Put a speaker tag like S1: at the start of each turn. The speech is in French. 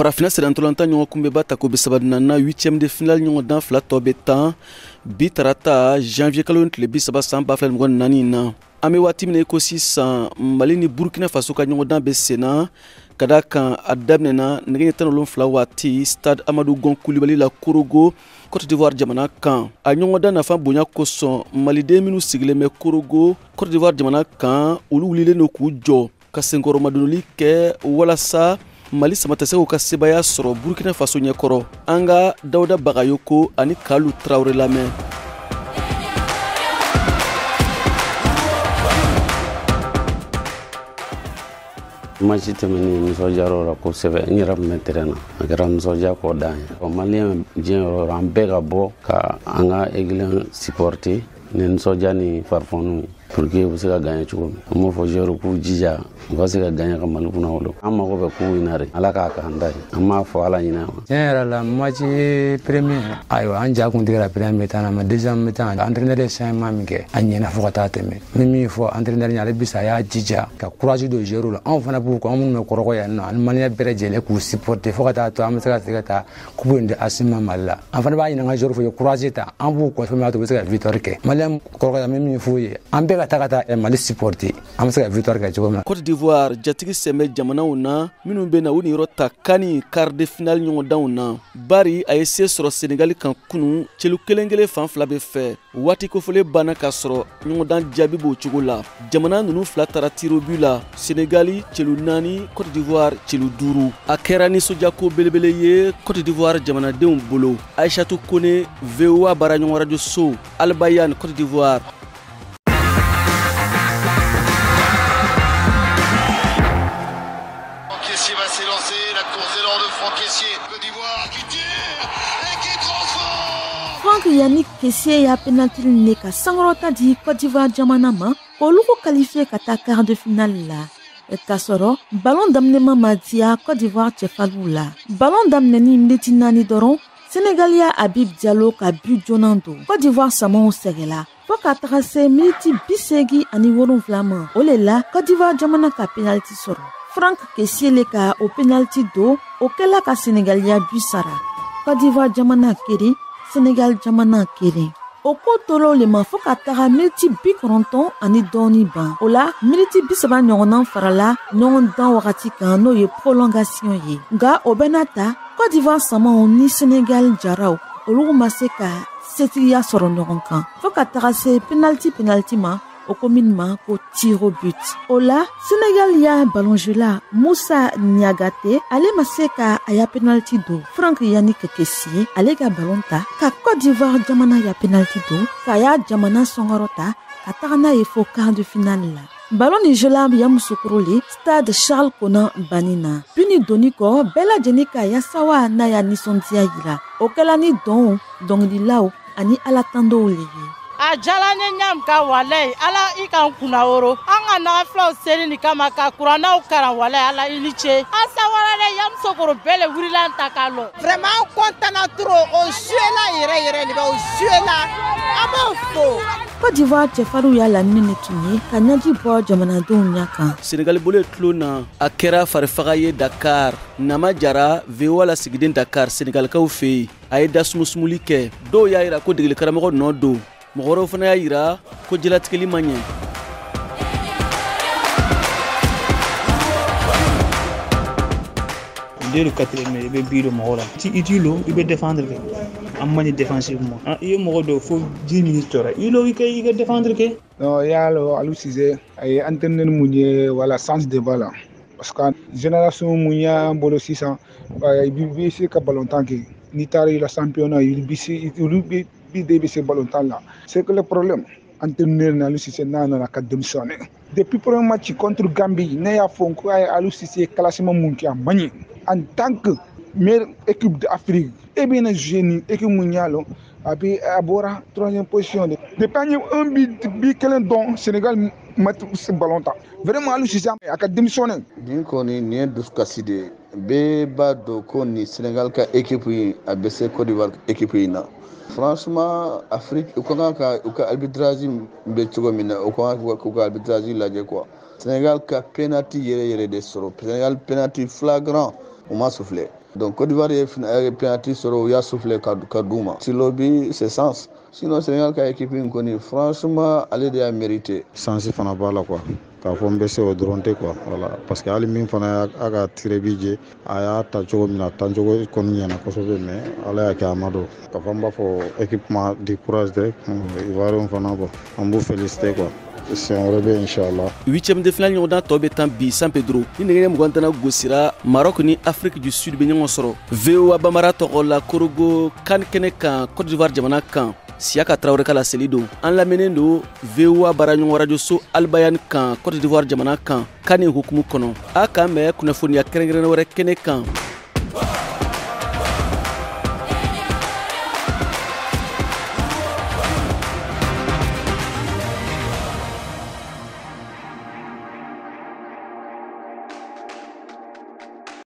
S1: Farafina Serantolanta ɲɔgɔn kunbɛ ba ta ko be sabadina 8e de finale ɲɔgɔn dan fila tɔ be tan bi tarata janvier kalo tile 30 san 2024 na an be waati mina ko sisan Mali ni Burkina Faso ka ɲɔgɔn dan be senna ka da kan a daminɛna nɛgɛ 17 waati stade Amadou Gon Coulibaly la Korogo Côte d'Ivoire jamana kan a ɲɔgɔn dan nafa bonya kosɔn maliden minnu sigilen bɛ Korogo Côte d'Ivoire jamana kan olu wulilen no k'u jɔ ka senkɔrɔmadonoli kɛ walasa Mali samatasɛgɛw ka sebaya sɔrɔ Burkina Faso ɲɛkɔrɔ an ka Dawuda Bagayoko ani Kalu Traoré lamɛn.
S2: Match tɛmɛnen nisɔndiyara la kosɛbɛ n yɛrɛ tun bɛ terrain na a kɛra nisɔndiya kɔ dan ye maliyɛn diɲɛ yɔrɔ an bɛɛ ka bɔ ka an ka aiglon supporter ni nisɔndiya ni farifɔniw pour que u bɛ se ka gagner cogo min an b'a fɔ joueur k'u jija u ka se ka gagner ka Mali kunna wolo an mago bɛ k'u in na de Ala k'a k'an da ye an b'a fɔ Ala ɲinɛ ma.
S3: Tiɲɛ yɛrɛ la match premier ayiwa an ja kun tigɛra premier mi-temps na mais deuxième mi-temps entraîneur ye changement min kɛ a ɲɛna fo ka taa tɛmɛ min fɔ entraîneur ɲale bisa a y'a jija ka courage don joueur la anw fana b'u kɔ an minnu bɛ kɔrɔkɔ yan nɔ ani maliyɛn bɛɛ lajɛlen k'u supporter fo ka taa to an bɛ se ka taa coupe in di AS Mali la an fana b'a ɲini an ka joueur fɛ u ye courage ta an b'u kɔ fɛn min y'a to u bɛ se ka victoire kɛ maliyɛn kɔrɔkɔ yan min f'u ye an bɛɛ ka taa Mali supporter an bɛ se ka victoire kɛ cogo min na.
S1: Côte d'Ivoire jatigi sɛmɛ jamanaw na minnu bɛ na u ni yɔrɔ ta kani quart de finale ɲɔgɔndanw na bari a ye se sɔrɔ Senegal kan kunu celu kelen fan fila bɛ fɛ waati kofɔlen banna ka sɔrɔ ɲɔgɔndan jaabi b'o cogo la jamana ninnu fila taara tir au but la Senegali celu 4 Côte d'Ivoire celu 5 a kɛra nisɔndiyako belebele ye Côte d'Ivoire jamanadenw bolo Aïchatou Kone VOA Baraɲɔgɔn radio so Albayan Côte d'Ivoire.
S4: Va s'élancer, la course est l'or de Franck Kessié, Côte d'Ivoire qui tire et qui transforme.
S5: Franck Yannick Kessié ya penalty ne ka sangrota di Côte d'Ivoire jamana ma olu ko qualifié ka ta quart de finale la ka sɔrɔ ballon damnema ma diya Côte d'Ivoire cɛfalu la ballon damnɛni miniti 4 dɔrɔn Sénégal ya Habib Diallo ka but jonan don Côte d'Ivoire samaw sɛgɛla fo ka taga se miniti 87 ma o le la Côte d'Ivoire jamana ka penalty sɔrɔ Franck Kessié le ka o penalty do o kɛla ka Sénégalia but sara Côte d'Ivoire jamana kelen Sénégal jamana kelen o ko tolo le ma fo ka taga miniti 90 ani dɔɔni ban o la miniti 30 ɲɔgɔnna farala ɲɔgɔn dan wagati kan n'o ye prolongation ye nka o bɛna ta Côte d'Ivoire samaw ni Sénégal jaraw olu ma se ka setigiya sɔrɔ ɲɔgɔn kan fo ka taga se penalty ma o commune ma ko tir au but o la Sénégal ya ballon la Moussa Niagate ale ma se ka a ya penalty do Franck Yannick Kessié ale ka ballon ta ka Côte d'Ivoire jamana ya penalty do ka ya jamana sɔngɔrɔta ka taga n'a ye fo quart de finale la ballon ni jela ya musukuruli stade Charles Konan banina puni doni kɔ bɛɛ lajɛlen ka yasawa n'a ya nisɔndiya yira o kɛla ni dɔnkililaw ani ala tandow le ye
S6: a jala ne ɲam ka walayi ala I kan kunna woro an ka nagafilaw seli ni kama ka kurannaw karan walayi ala I ni ce an sawarale yamusokoro bɛɛ le wurila an ta k'a lɔ
S7: vraiment an kontana trop o jouela yɛrɛ de bɛ o jouela an b'o fo.
S5: Côte d'Ivoire cɛfarinw y'a laɲini ne tun ye ka ɲaji bɔ jamanadenw ɲɛ kan
S1: Sénégal bolo ye tulo na a kɛra farifaga ye Dakar Nama Jara VOA la sigiden Dakar Sénégalikaw fɛ yen a ye dasumusumuli kɛ dɔw y'a yira ko degeli karamɔgɔ nɔ don mɔgɔ wɛrɛw fana y'a yira ko jɛlatigɛli ma ɲɛ.
S8: Dès le 4e mai, il bɛ bi don mɔgɔ la. I t'i lo, I bɛ défendre kɛ. An man ɲi défensivement. I ye mɔgɔ dɔw fo 10 minutes tɔrɔ. I lo I ka défendre kɛ.
S9: Non, il y a Aliou Cissé, il y a entraîneur mun ye wala sens de balle parce que génération mun ya bolo sisan i bɛ se ka ballon tan kɛ. N'i taara I la championnat olu bɛ se ballon tan la. C'est que le problème entraîneur Aliou Cissé n'a nana ka démissionner. Depuis premier match contre Gambie, ne y'a fɔ ko Aliou Cissé classement mun kɛ a man ɲi. En tant que meilleure équipe d'Afrique, et bien joué équipe mondiale, a bora 3e position. Depuis un but qu'elle donne Sénégal mettre ce ballon là. Vraiment Aliou Cissé a démissionné.
S10: Din koni ni duskaside be ba do koni Sénégal ka équipe a baissé Côte d'Ivoire équipe na. Franchement Afrique ko ka arbitrage be cogo mina o ko arbitrage laje quoi. Sénégal ka penalty yere de soro. Sénégal penalty flagrant on m'a soufflé. Donc Côte d'Ivoire est penalty sur il y a soufflé Kadouma. Si lobby c'est sens. Sinon Sénégal qui a équipe inconnue franchement elle a mérité.
S11: Sens fana bala quoi. Ka fɔ n bɛ se o dɔrɔn tɛ quoi voilà parce que hali min fana y'a ka tire bi je a y'a ta cogo min na tancogo kɔni ɲɛna kosɛbɛ mais ala y'a kɛ a ma don ka fɔ n b'a fɔ équipe ma di courage dɛ Ivoirien fana bon an b'u féliciter quoi. Inchallah.
S1: 8e de finale ɲɔgɔndan tɔ bɛ tan bi San Pedro ni nɛgɛ mugan tana gosira Maroc ni Afrique du Sud bɛ ɲɔgɔn sɔrɔ. VOA Bambara tɔgɔ la Korogo kan kɛnɛ kan Côte d'Ivoire jamana kan Siaka Traoré ka laseli don an lamɛnnen don VOA baraɲɔgɔn radio so Albayani kan Côte d'Ivoire jamana kan kan nin hukumu kɔnɔ a k'an mɛn kunnafoniya kɛrɛnkɛrɛnnen wɛrɛ kɛnɛ kan.